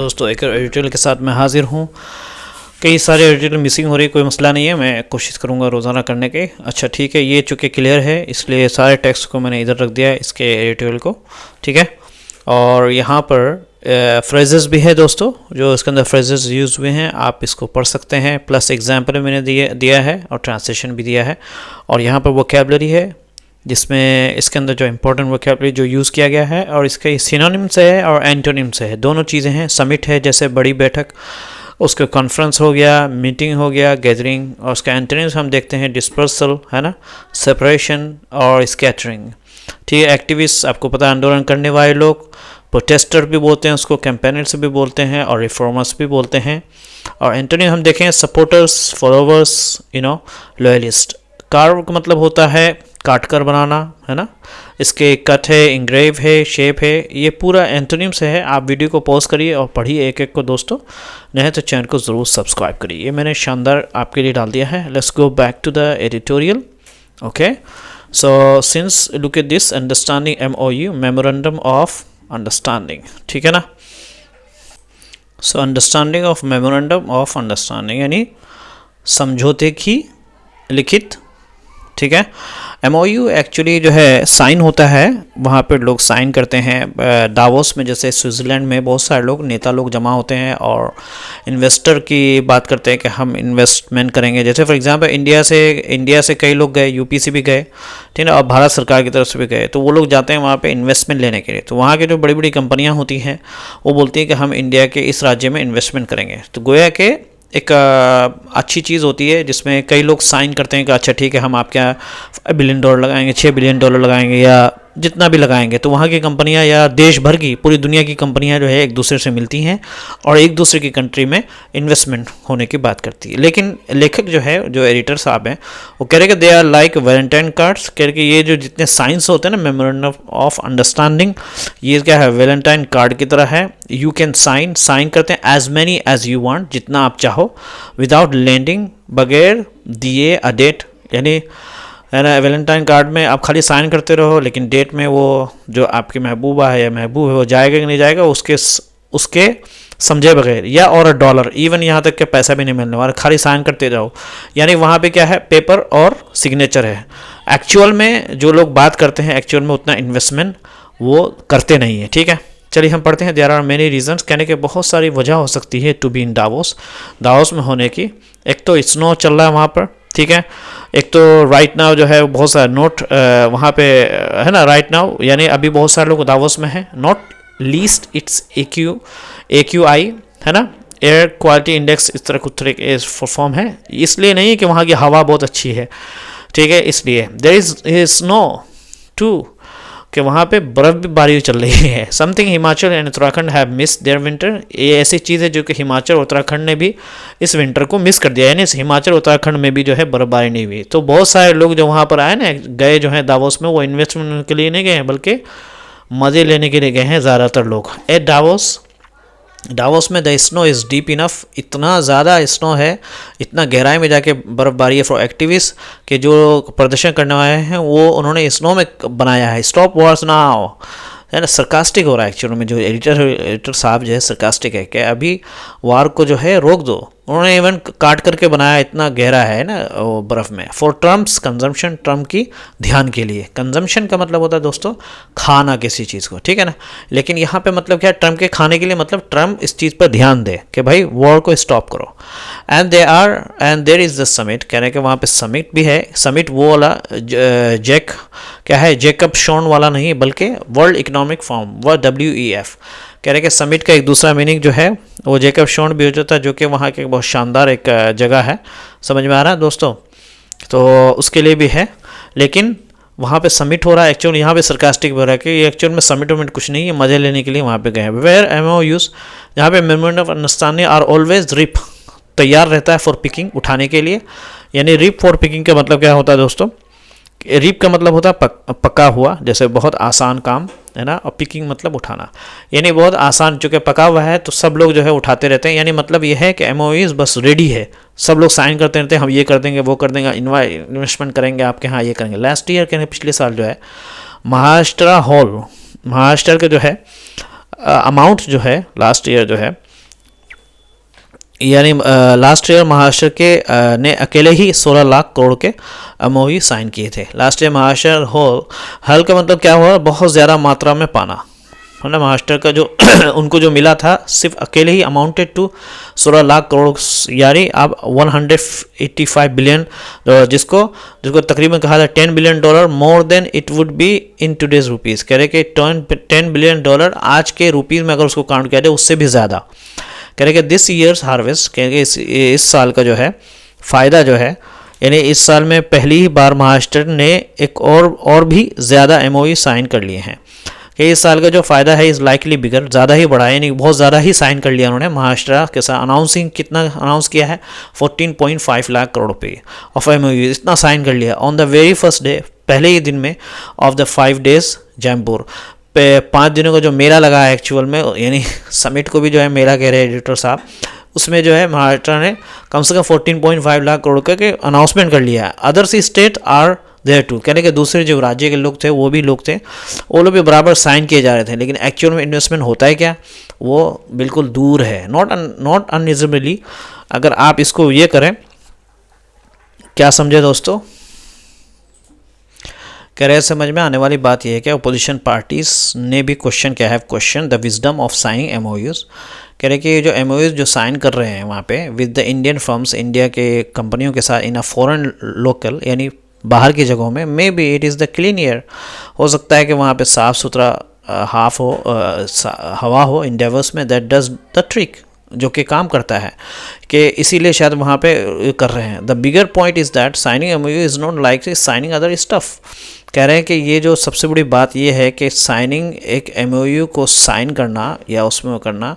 दोस्तों एक एडिटोरियल के साथ मैं हाजिर हूँ। कई सारे एडिटोरियल मिसिंग हो रही, कोई मसला नहीं है, मैं कोशिश करूँगा रोज़ाना करने के। अच्छा ठीक है, ये चूँकि क्लियर है इसलिए सारे टेक्स्ट को मैंने इधर रख दिया है इसके एडिटोरियल को, ठीक है। और यहाँ पर फ्रेजेस भी है दोस्तों, जो इसके अंदर फ्रेजेस यूज़ हुए हैं आप इसको पढ़ सकते हैं, प्लस एग्जाम्पल मैंने दिया है और ट्रांसलेशन भी दिया है। और यहाँ पर वोकैबुलरी है जिसमें इसके अंदर जो इम्पोर्टेंट वोकैबुलरी जो यूज़ किया गया है, और इसके सिनोनिम्स है और एंटोनिम्स है, दोनों चीज़ें हैं। समिट है जैसे बड़ी बैठक, उसका कॉन्फ्रेंस हो गया, मीटिंग हो गया, गैदरिंग। और उसका एंटोनिम्स हम देखते हैं डिस्पर्सल, है ना, सेपरेशन और स्कैटरिंग, ठीक है। एक्टिविस्ट आपको पता है आंदोलन करने वाले लोग, प्रोटेस्टर भी बोलते हैं उसको, कैंपेनर्स भी बोलते हैं और रिफॉर्मर्स भी बोलते हैं। और एंटोनिम हम देखें सपोर्टर्स, फॉलोवर्स, लॉयलिस्ट। कार्व का मतलब होता है काट कर बनाना, है ना। इसके कट है, इंग्रेव है, शेप है, ये पूरा एंटोनिम्स है। आप वीडियो को पॉज करिए और पढ़िए एक एक को दोस्तों, नहीं तो चैनल को ज़रूर सब्सक्राइब करिए। ये मैंने शानदार आपके लिए डाल दिया है। Let's go back to the editorial. Okay, so since look at this understanding MOU, memorandum of understanding, ठीक है ना। So understanding of memorandum of understanding यानी समझौते की लिखित, ठीक है। MOU एक्चुअली जो है साइन होता है, वहाँ पर लोग साइन करते हैं। दावोस में जैसे स्विट्ज़रलैंड में बहुत सारे लोग, नेता लोग जमा होते हैं और इन्वेस्टर की बात करते हैं कि हम इन्वेस्टमेंट करेंगे। जैसे फॉर एग्जांपल इंडिया से कई लोग गए, UP से भी गए, ठीक है, और भारत सरकार की तरफ से भी गए, तो वो लोग जाते हैं वहाँ पे इन्वेस्टमेंट लेने के लिए। तो वहाँ के जो बड़ी बड़ी कंपनियाँ होती हैं वो बोलती हैं कि हम इंडिया के इस राज्य में इन्वेस्टमेंट करेंगे। तो गोया के एक अच्छी चीज़ होती है जिसमें कई लोग साइन करते हैं कि अच्छा ठीक है हम आपके यहाँ $5 बिलियन लगाएंगे, $6 बिलियन लगाएंगे, या जितना भी लगाएंगे। तो वहाँ की कंपनियाँ या देश भर की, पूरी दुनिया की कंपनियाँ जो है एक दूसरे से मिलती हैं और एक दूसरे की कंट्री में इन्वेस्टमेंट होने की बात करती है। लेकिन लेखक जो है, जो एडिटर साहब हैं, वो कह रहे कि they are like Valentine cards. कह रहे कि ये जो जितने साइंस होते हैं ना, मेमोरेंडम ऑफ अंडरस्टैंडिंग, ये क्या है, वैलेंटाइन कार्ड की तरह है। यू कैन साइन करते हैं as many as you want, जितना आप चाहो, विदाउट लेंडिंग, बगैर दिए अ डेट, यानी है ना। वैलेंटाइन कार्ड में आप खाली साइन करते रहो, लेकिन डेट में वो जो आपकी महबूबा है या महबूब है वो जाएगा कि नहीं जाएगा उसके समझे बगैर, या और $1, इवन यहाँ तक कि पैसा भी नहीं मिलने वाला, खाली साइन करते रहो। यानी वहाँ पे क्या है, पेपर और सिग्नेचर है। एक्चुअल में जो लोग बात करते हैं, एक्चुअल में उतना इन्वेस्टमेंट वो करते नहीं है, ठीक है। चलिए हम पढ़ते हैं। देयर आर मेनी रीजंस, कहने के बहुत सारी वजह हो सकती है टू बी इन दावोस में होने की। एक तो स्नो चल रहा है वहाँ पर, ठीक है। एक तो राइट नाउ जो है बहुत सारे नोट वहाँ पे है ना, राइट नाउ यानी अभी बहुत सारे लोग दावोस में हैं। नॉट लीस्ट इट्स AQI, है ना, एयर क्वालिटी इंडेक्स इस तरह कुछ फॉर्म है, इसलिए नहीं कि वहाँ की हवा बहुत अच्छी है, ठीक है। इसलिए देयर इज स्नो टू, कि वहाँ पे बर्फ़ भी बारिश चल रही है। Something Himachal and Uttarakhand have miss their winter, ये ऐसी चीज़ है जो कि हिमाचल और उत्तराखंड ने भी इस विंटर को मिस कर दिया, यानी हिमाचल उत्तराखंड में भी जो है बर्फबारी नहीं हुई। तो बहुत सारे लोग जो वहाँ पर आए ना, गए जो है दावोस में, वो इन्वेस्टमेंट के लिए नहीं गए हैं बल्कि मज़े लेने के लिए गए हैं ज़्यादातर लोग। एट दावोस में the snow is deep enough, इतना ज़्यादा स्नो है, इतना गहराई में जाके बर्फबारी है। फॉर एक्टिविस्ट के जो प्रदर्शन करने वाले हैं वो उन्होंने स्नो में बनाया है। स्टॉप वॉर्स नाउ, है ना, सरकास्टिक हो रहा है एक्चुअली में। जो एडिटर साहब जो है सरकास्टिक है कि अभी वार को जो है रोक दो। उन्होंने इवन काट करके बनाया, इतना गहरा है ना वो बर्फ़ में। फॉर ट्रम्प्स कंजम्पशन, ट्रम्प की ध्यान के लिए। कंजम्पशन का मतलब होता है दोस्तों खाना किसी चीज़ को, ठीक है ना। लेकिन यहाँ पे मतलब क्या है, ट्रम्प के खाने के लिए, मतलब ट्रम्प इस चीज़ पर ध्यान दे कि भाई वॉर को स्टॉप करो। And there is the summit, कह रहे हैं कि वहाँ पे समिट भी है। समिट वो वाला जेकब शॉन वाला नहीं, बल्कि वर्ल्ड इकोनॉमिक फोरम, WEF। कह रहे कि समिट का एक दूसरा मीनिंग जो है वो जेकब शॉन भी हो जाता है, जो कि वहाँ के बहुत शानदार एक जगह है। समझ में आ रहा है दोस्तों, तो उसके लिए भी है। लेकिन वहाँ पे समिट हो रहा है, एक्चुअली यहाँ पे सरकास्टिक हो रहा है कि ये एक्चुअल में समिट वमिट कुछ नहीं है, मज़े लेने के लिए वहाँ पे गए हैं। वेयर MOUs, यहाँ पे memorandum of understanding are always ripe, तैयार रहता है फॉर पिकिंग, उठाने के लिए। यानी रिप फॉर पिकिंग का मतलब क्या होता है दोस्तों, रिप का मतलब होता है पका हुआ, जैसे बहुत आसान काम, है ना। और पिकिंग मतलब उठाना, यानी बहुत आसान, चूँकि पका हुआ है तो सब लोग जो है उठाते रहते हैं। यानी मतलब ये है कि MOUs बस रेडी है, सब लोग साइन करते रहते हैं, हम ये कर देंगे, वो कर देंगे, इन्वेस्टमेंट करेंगे आपके यहाँ, ये करेंगे। लास्ट ईयर के पिछले साल जो है महाराष्ट्र के जो है अमाउंट जो है लास्ट ईयर जो है यानी लास्ट ईयर महाराष्ट्र के ने अकेले ही 16 लाख करोड़ के एमओयू साइन किए थे लास्ट ईयर महाराष्ट्र हल का मतलब क्या हुआ, बहुत ज़्यादा मात्रा में पाना, मतलब महाराष्ट्र का जो उनको जो मिला था सिर्फ अकेले ही अमाउंटेड टू 16 लाख करोड़, यानी अब 185 बिलियन, जिसको तकरीबन कहा था $10 billion, more than it would be in today's rupees. कह रहे कि $10 बिलियन आज के रुपीज़ में अगर उसको काउंट किया जाए उससे भी ज़्यादा। कह रहे कि दिस ईयर्स हार्वेस्ट, कह रहे कि इस साल का जो है फ़ायदा जो है, यानी इस साल में पहली ही बार महाराष्ट्र ने एक और भी ज़्यादा एमओयू साइन कर लिए हैं कि इस साल का जो फ़ायदा है इज़ लाइकली बिगर, ज़्यादा ही बढ़ा है, यानी बहुत ज़्यादा ही साइन कर लिया उन्होंने महाराष्ट्र के साथ। अनाउंसिंग कितना अनाउंस किया है, 14.5 लाख करोड़ रुपये ऑफ एमओयू, इतना साइन कर लिया on the very first day, पहले ही दिन में ऑफ द 5 डेज जयपुर पे 5 दिनों का जो मेला लगा है एक्चुअल में, यानी समिट को भी जो है मेला कह रहे हैं एडिटर साहब, उसमें जो है महाराष्ट्र ने कम से कम 14.5 लाख करोड़ का के अनाउंसमेंट कर लिया है। Others state are there too, कहने के दूसरे जो राज्य के लोग थे वो भी लोग थे, वो लोग भी बराबर साइन किए जा रहे थे, लेकिन एक्चुअल में इन्वेस्टमेंट होता है क्या, वो बिल्कुल दूर है, नॉट अनरिजनेबली। अगर आप इसको ये करें, क्या समझे दोस्तों, कह रहे समझ में आने वाली बात यह है कि अपोजिशन पार्टीज ने भी question the wisdom of signing MoUs. कह रहे कि जो एमओयूज जो साइन कर रहे हैं वहाँ पे with the Indian firms, India के कंपनियों के साथ इन अ फॉरेन लोकल, यानी बाहर की जगहों में, may be it is the clean air, हो सकता है कि वहाँ पे साफ़ सुथरा हवा हो इन डेवर्स में, दैट डज द ट्रिक, जो कि काम करता है, कि इसीलिए शायद वहाँ पे कर रहे हैं। The bigger point is that signing MOU is not like signing other stuff. कह रहे हैं कि ये जो सबसे बड़ी बात ये है कि साइनिंग एक एमओयू को साइन करना या उसमें करना,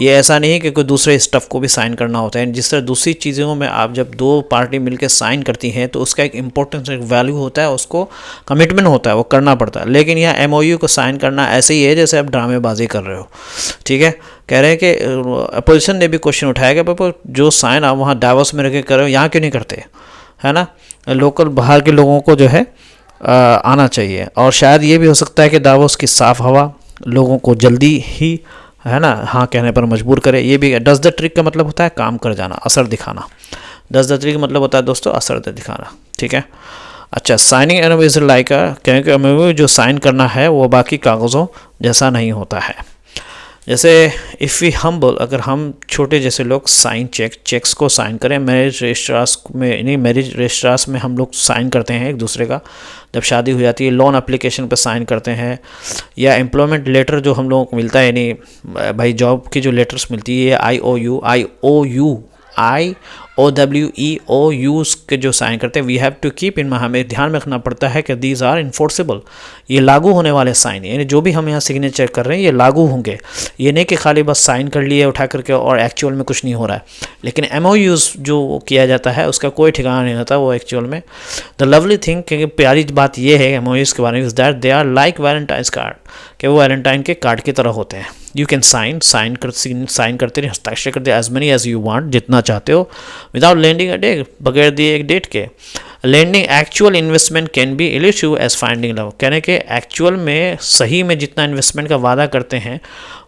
ये ऐसा नहीं है कि कोई दूसरे स्टफ़ को भी साइन करना होता है। जिस तरह दूसरी चीज़ों में आप जब दो पार्टी मिलकर साइन करती हैं तो उसका एक इम्पोर्टेंस, एक वैल्यू होता है, उसको कमिटमेंट होता है, वो करना पड़ता है। लेकिन यह एमओयू को साइन करना ऐसे ही है जैसे आप ड्रामेबाजी कर रहे हो, ठीक है। कह रहे हैं कि अपोजिशन ने भी क्वेश्चन उठाया कि पापा जो साइन आप वहाँ डावोस में रह के कर रहे हो, यहाँ क्यों नहीं करते, है ना। लोकल बाहर के लोगों को जो है आना चाहिए, और शायद ये भी हो सकता है कि दावोस की साफ़ हवा लोगों को जल्दी ही, है ना, हाँ कहने पर मजबूर करे। ये भी डज द ट्रिक का मतलब होता है काम कर जाना, असर दिखाना। डज द ट्रिक का मतलब होता है दोस्तों असर दिखाना, ठीक है। अच्छा, साइनिंग एमओयू इज लाइक क्योंकि एमओयू जो साइन करना है वो बाकी कागज़ों जैसा नहीं होता है। जैसे इफ़ वी हम्बल, अगर हम छोटे जैसे लोग साइन चेक्स को साइन करें, मैरिज रजिस्ट्रार्स में, नहीं मैरिज रजिस्ट्रार्स में हम लोग साइन करते हैं एक दूसरे का, जब शादी हो जाती है, लोन एप्लीकेशन पर साइन करते हैं, या एम्प्लॉयमेंट लेटर जो हम लोगों को मिलता है, यानी भाई जॉब की जो लेटर्स मिलती है, IOUs के जो साइन करते हैं, we have to keep in, हमें ध्यान में रखना पड़ता है कि दीज आर इन्फोर्सेबल, ये लागू होने वाले साइन, यानी जो भी हम यहाँ सिग्नेचर कर रहे हैं ये लागू होंगे। ये नहीं कि खाली बस साइन कर लिए उठा करके और एक्चुअल में कुछ नहीं हो रहा है। लेकिन एमओयूज जो किया जाता है उसका कोई ठिकाना नहीं रहता वो एक्चुअल में। द लवली थिंग, क्योंकि प्यारी बात ये है एमओयूज के बारे में, is that they are like Valentine's card, कि वो वैलेंटाइन के कार्ड की तरह होते हैं। यू कैन साइन करते रहे, हस्ताक्षर करते as many as you want, जितना चाहते हो, विदाउट लैंडिंग अ डेट, बगैर दिए एक डेट के। Landing actual investment can be elusive as finding love, कहने के एक्चुअल में सही में जितना इन्वेस्टमेंट का वादा करते हैं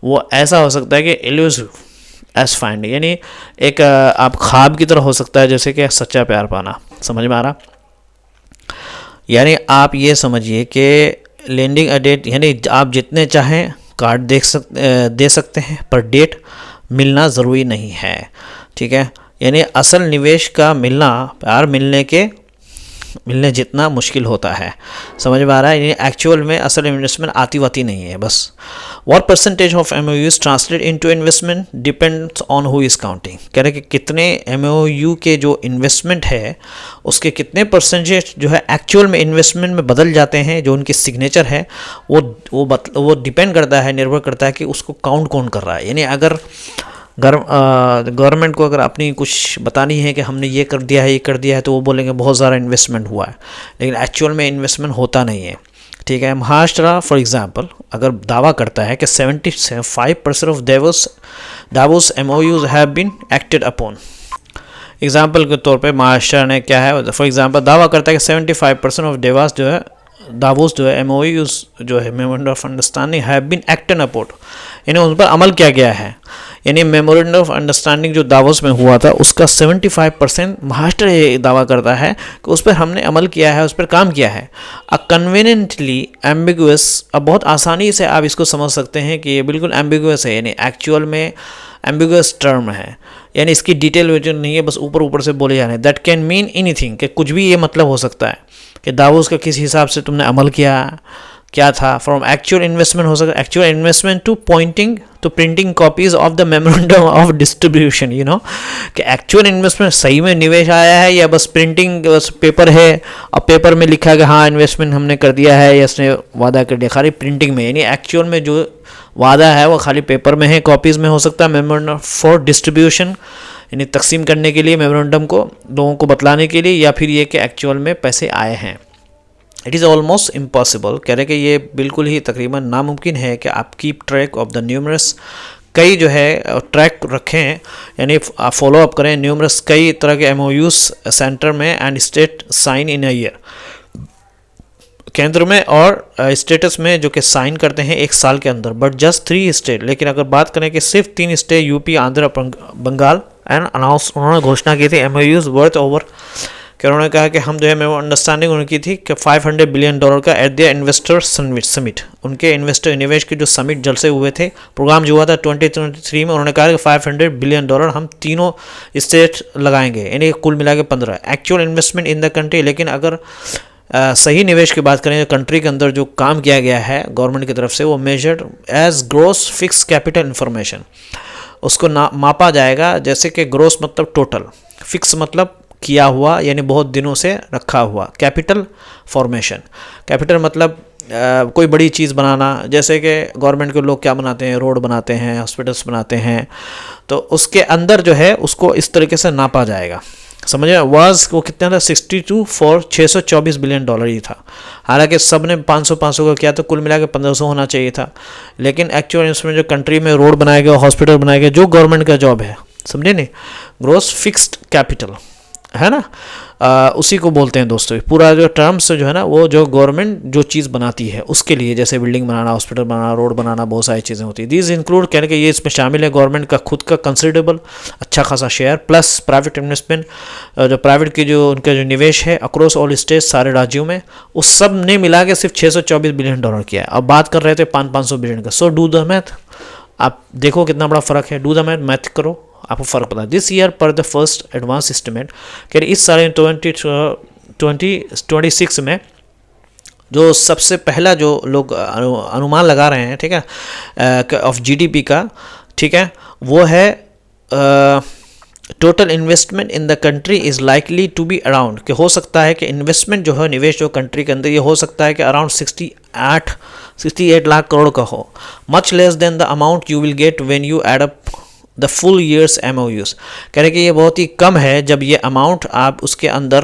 वो ऐसा हो सकता है कि इल्यूसिव एज फाइंडिंग, यानी एक आप ख्वाब की तरह हो सकता है जैसे कि सच्चा प्यार पाना। समझ में आ रहा? यानी आप ये समझिए कि लैंडिंग अ डेट, यानी आप जितने चाहें कार्ड दे सकते हैं, पर डेट मिलना ज़रूरी नहीं है, ठीक है। यानी असल निवेश का मिलना प्यार मिलने जितना मुश्किल होता है। समझ में आ रहा है? यानी एक्चुअल में असल इन्वेस्टमेंट आती वाती नहीं है बस। What percentage of MoUs translate into investment depends on who is counting, कह रहे कि कितने एमओयू के जो इन्वेस्टमेंट है उसके कितने परसेंटेज जो है एक्चुअल में इन्वेस्टमेंट में बदल जाते हैं, जो उनकी सिग्नेचर है वो डिपेंड करता है, निर्भर करता है कि उसको काउंट कौन कर रहा है। यानी अगर गवर्नमेंट को अगर अपनी कुछ बतानी है कि हमने ये कर दिया है तो वो बोलेंगे बहुत ज़्यादा इन्वेस्टमेंट हुआ है, लेकिन एक्चुअल में इन्वेस्टमेंट होता नहीं है, ठीक है। महाराष्ट्र फॉर एग्जांपल अगर दावा करता है कि 75% of Davos MOUs have been acted upon, example के तौर पे महाराष्ट्र ने क्या है, फॉर एग्जांपल दावा करता है कि 75% ऑफ दावोस जो है एमओयूज जो है memorandum of understanding have been acted upon, यानी उन पर अमल किया गया है। यानी मेमोरेंडम ऑफ अंडरस्टैंडिंग जो दावोस में हुआ था उसका 75% महाराष्ट्र ये दावा करता है कि उस पर हमने अमल किया है, उस पर काम किया है। अ कन्वीनियंटली एम्बिगुअस, अब बहुत आसानी से आप इसको समझ सकते हैं कि ये बिल्कुल एम्बिगुअस है, यानी एक्चुअल में एम्बिगुअस टर्म है, यानी इसकी डिटेल वर्जन नहीं है, बस ऊपर ऊपर से बोले जा रहे हैं। दैट कैन मीन एनीथिंग, कि कुछ भी ये मतलब हो सकता है कि दावोस का किस हिसाब से तुमने अमल किया, क्या था। फ्रॉम एक्चुअल इन्वेस्टमेंट हो सकता है, actual investment to pointing to printing copies of the memorandum of distribution, you know, कि एक्चुअल इन्वेस्टमेंट सही में निवेश आया है या बस प्रिंटिंग, बस पेपर है और पेपर में लिखा कि हाँ इन्वेस्टमेंट हमने कर दिया है या इसने वादा कर दिया, खाली प्रिंटिंग में, यानी एक्चुअल में जो वादा है वो खाली पेपर में है, कॉपीज़ में हो सकता है। मेमोरेंडम फॉर डिस्ट्रीब्यूशन, यानी तकसीम करने के लिए, मेमोरेंडम को लोगों को बतलाने के लिए, या फिर ये कि एक्चुअल में पैसे आए हैं। इट इज़ ऑलमोस्ट इम्पॉसिबल, कह रहे कि ये बिल्कुल ही तकरीबन नामुमकिन है कि आप keep track of the numerous, कई जो है ट्रैक रखें, यानी आप फॉलो अप करें न्यूमरस कई तरह के MOUs सेंटर में and state sign in a year, केंद्र में और स्टेटस में जो कि साइन करते हैं एक साल के अंदर, बट जस्ट 3 स्टेट। लेकिन अगर बात करें कि सिर्फ 3 state UP, Andhra, Bengal and announce, उन्होंने घोषणा की थी MOUs वर्थ ओवर, कि उन्होंने कहा कि हम जो है मेमो अंडरस्टैंडिंग उनकी थी कि $500 बिलियन का एट द इन्वेस्टर समिट, उनके इन्वेस्टर निवेश के जो समिट जल से हुए थे, प्रोग्राम जो हुआ था 2023 में, उन्होंने कहा कि $500 बिलियन हम तीनों स्टेट लगाएंगे, यानी कुल मिला के 15 actual investment in the country. लेकिन अगर सही निवेश की बात करें, कंट्री के अंदर जो काम किया गया है गवर्नमेंट की तरफ से, वो measured as gross fixed capital information, उसको मापा जाएगा जैसे कि ग्रोस मतलब टोटल, फिक्स मतलब किया हुआ, यानी बहुत दिनों से रखा हुआ, कैपिटल फॉर्मेशन, कैपिटल मतलब कोई बड़ी चीज़ बनाना, जैसे कि गवर्नमेंट के लोग क्या बनाते हैं, रोड बनाते हैं, हॉस्पिटल्स बनाते हैं, तो उसके अंदर जो है उसको इस तरीके से नापा जाएगा। समझे, वाज वो कितना था, 62 फॉर $624 बिलियन ही था। हालांकि सब ने 500 का किया तो कुल मिला के 1500 होना चाहिए था, लेकिन एक्चुअल इसमें जो कंट्री में रोड बनाए गए, हॉस्पिटल बनाए गए, जो गवर्नमेंट का जॉब है, समझे नहीं, ग्रोस फिक्स्ड कैपिटल है ना, उसी को बोलते हैं दोस्तों। पूरा जो टर्म्स जो है ना, वो जो गवर्नमेंट जो चीज़ बनाती है उसके लिए, जैसे बिल्डिंग बनाना, हॉस्पिटल बनाना, रोड बनाना, बहुत सारी चीज़ें होती है। दीज इंक्लूड, कहने के ये इसमें शामिल है गवर्नमेंट का खुद का कंसिडरेबल अच्छा खासा शेयर, प्लस प्राइवेट इन्वेस्टमेंट, जो प्राइवेट की जो उनका जो निवेश है अक्रॉस ऑल स्टेट, सारे राज्यों में, उस सब ने मिला के सिर्फ $624 बिलियन किया है। अब बात कर रहे थे 500 बिलियन का। सो डू द मैथ, आप देखो कितना बड़ा फ़र्क है, डू द मैथ करो, आपको फ़र्क पता है। दिस ईयर पर द फर्स्ट एडवांस एस्टिमेट, कह रहे इस साल 2026 में जो सबसे पहला जो लोग अनुमान लगा रहे हैं, ठीक है, ऑफ GDP का, ठीक है, वो है total investment in the country is likely to be around, कि हो सकता है कि इन्वेस्टमेंट जो है, निवेश जो कंट्री के अंदर, ये हो सकता है कि अराउंड 68 लाख करोड़ का हो, much less than the amount you will get when you add up the full years MOUs। कह रहे कि ये बहुत ही कम है जब ये अमाउंट आप उसके अंदर,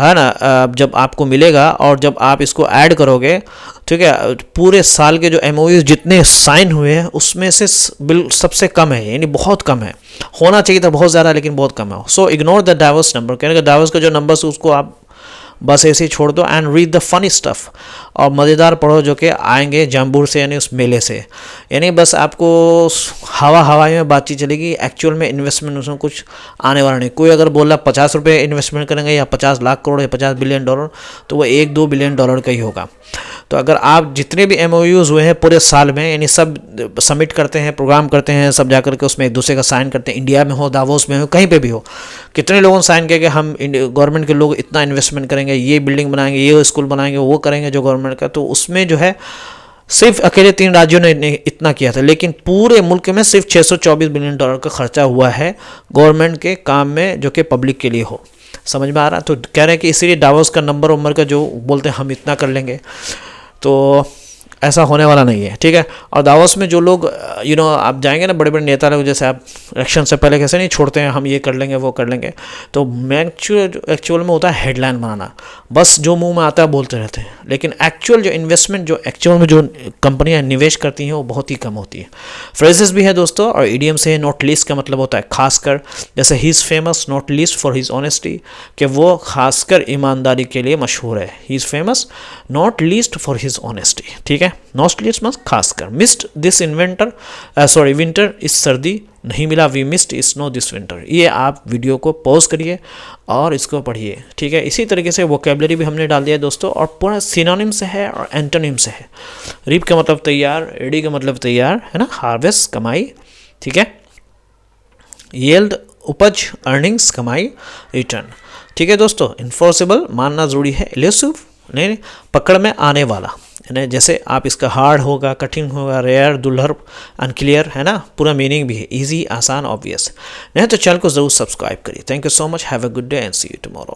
है ना, जब आपको मिलेगा और जब आप इसको ऐड करोगे, ठीक है, पूरे साल के जो MOUs जितने साइन हुए हैं उसमें से सबसे कम है, यानी बहुत कम है। होना चाहिए था बहुत ज़्यादा, लेकिन बहुत कम है। So ignore the diverse number, कहने का डाइवर्स का जो नंबर्स उसको आप बस ऐसे ही छोड़ दो, and read the funny stuff, और मज़ेदार पढ़ो जो कि आएंगे जम्बूर से, यानी उस मेले से। यानी बस आपको हवाई में बातचीत चलेगी, एक्चुअल में इन्वेस्टमेंट उसमें कुछ आने वाला नहीं। कोई अगर बोला $50 इन्वेस्टमेंट करेंगे या 50 लाख करोड़ या $50 बिलियन, तो वो $1-2 बिलियन का ही होगा। तो अगर आप जितने भी MOUs हुए हैं पूरे साल में, यानी सब सबमिट करते हैं, प्रोग्राम करते हैं, सब जाकर के उसमें एक दूसरे का साइन करते हैं, इंडिया में हो, दावोस में हो, कहीं पे भी हो, कितने लोगों ने साइन किया कि हम गवर्नमेंट के लोग इतना इन्वेस्टमेंट करेंगे, ये बिल्डिंग बनाएंगे, ये स्कूल बनाएंगे, वो करेंगे जो गवर्नमेंट का। तो उसमें जो है सिर्फ अकेले 3 राज्यों ने इतना किया था, लेकिन पूरे मुल्क में सिर्फ $624 बिलियन का खर्चा हुआ है गवर्नमेंट के काम में, जो कि पब्लिक के लिए हो। समझ में आ रहा? तो कह रहे हैं कि इसीलिए डावोस का नंबर का जो बोलते हैं हम इतना कर लेंगे, तो ऐसा होने वाला नहीं है, ठीक है। और दावोस में जो लोग आप जाएंगे ना, बड़े बड़े नेता लोग, जैसे आप इलेक्शन से पहले कैसे नहीं छोड़ते हैं हम ये कर लेंगे वो कर लेंगे, तो एक्चुअल में होता है हेडलाइन बनाना, बस जो मुंह में आता है बोलते रहते हैं, लेकिन एक्चुअल जो इन्वेस्टमेंट जो एक्चुअल में जो कंपनियां निवेश करती हैं वो बहुत ही कम होती है। फ्रेजेस भी है दोस्तों, और ईडीएम से नॉट लीस्ट का मतलब होता है खासकर, जैसे he is famous not least for his honesty, कि वो खासकर ईमानदारी के लिए मशहूर है। He is famous not least for his honesty, ठीक है। नॉस्टलियस मत खासकर, मिस्ड दिस विंटर, इस सर्दी नहीं मिला, we missed snow this winter. ये आप वीडियो को पॉज करिए और इसको पढ़िए, ठीक है। इसी तरीके से वोकेबलरी भी हमने डाल दिया दोस्तों, और पूरा सिनोनिम से है और एंटोनिम से है। रीप का मतलब तैयार, रेडी का मतलब तैयार है ना, हार्वेस्ट कमाई, ठीक है। येल्ड उपज, अर्निंग्स कमाई, रिटर्न, ठीक है दोस्तों। इन्फोर्सेबल मानना जरूरी है, एल्यूसिव नहीं पकड़ में आने वाला, यानी जैसे आप इसका हार्ड होगा, कठिन होगा, रेयर, दुल्हर, अनक्लियर, है ना, पूरा मीनिंग भी है, इजी, आसान, ऑब्वियस। नहीं तो चैनल को जरूर सब्सक्राइब करिए। Thank you so much, have a good day and see you tomorrow.